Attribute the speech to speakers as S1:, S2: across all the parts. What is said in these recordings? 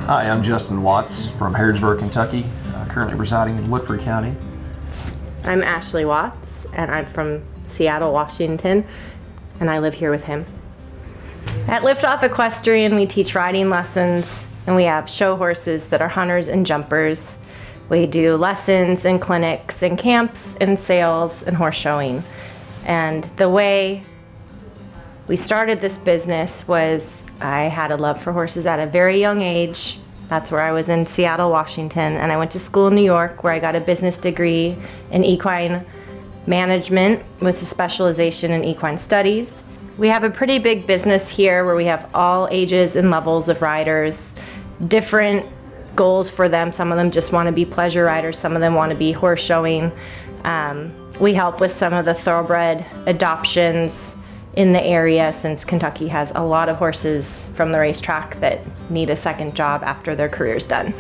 S1: Hi, I'm Justin Watts from Harrodsburg, Kentucky, currently residing in Woodford County.
S2: I'm Ashley Watts, and I'm from Seattle, Washington, and I live here with him. At Liftoff Equestrian, we teach riding lessons, and we have show horses that are hunters and jumpers. We do lessons and clinics and camps and sales and horse showing. And the way we started this business was I had a love for horses at a very young age. That's where I was in Seattle, Washington, and I went to school in New York where I got a business degree in equine management with a specialization in equine studies. We have a pretty big business here where we have all ages and levels of riders, different goals for them. Some of them just want to be pleasure riders, some of them want to be horse showing. We help with some of the thoroughbred adoptions in the area, since Kentucky has a lot of horses from the racetrack that need a second job after their career's done.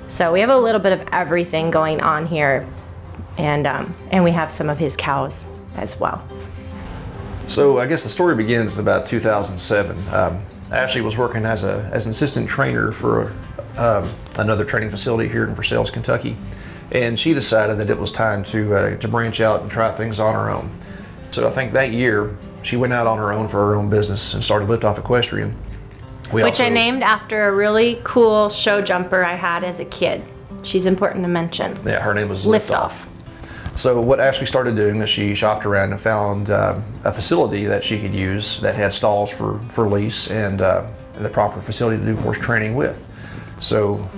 S2: So we have a little bit of everything going on here, and we have some of his cows as well.
S1: So I guess the story begins in about 2007. Ashley was working as an assistant trainer for another training facility here in Versailles, Kentucky, and she decided that it was time to branch out and try things on her own. So I think that year she went out on her own for her own business and started Liftoff Equestrian.
S2: Which I named after a really cool show jumper I had as a kid. She's important to mention.
S1: Yeah, her name was Liftoff. So what Ashley started doing is she shopped around and found a facility that she could use that had stalls for lease and the proper facility to do horse training with. So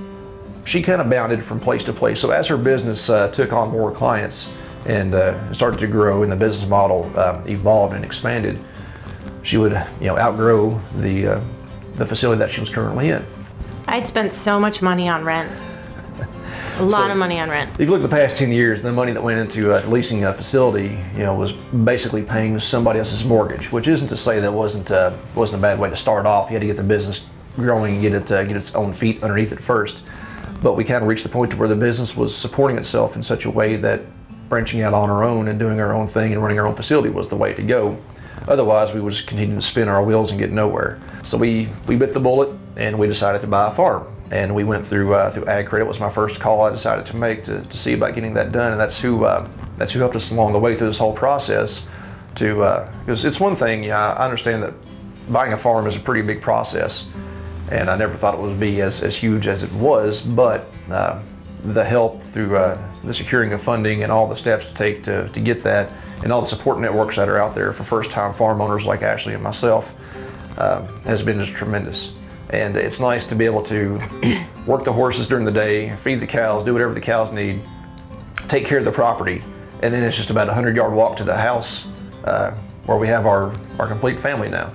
S1: she kind of bounded from place to place. So as her business took on more clients and started to grow and the business model evolved and expanded, she would outgrow the facility that she was currently in.
S2: I'd spent so much money on rent. A lot of money on rent.
S1: If you look at the past 10 years, the money that went into leasing a facility, was basically paying somebody else's mortgage, which isn't to say that wasn't a bad way to start off. You had to get the business growing and get its own feet underneath it first. But we kind of reached the point to where the business was supporting itself in such a way that branching out on our own and doing our own thing and running our own facility was the way to go. Otherwise, we would just continue to spin our wheels and get nowhere. So we bit the bullet and we decided to buy a farm. And we went through Ag Credit. Was my first call I decided to make to see about getting that done, and that's who helped us along the way through this whole process. Because it's one thing, I understand that buying a farm is a pretty big process, and I never thought it would be as huge as it was. But the help through the securing of funding and all the steps to take to get that, and all the support networks that are out there for first-time farm owners like Ashley and myself, has been just tremendous. And it's nice to be able to work the horses during the day, feed the cows, do whatever the cows need, take care of the property, and then it's just about a 100-yard walk to the house where we have our complete family now.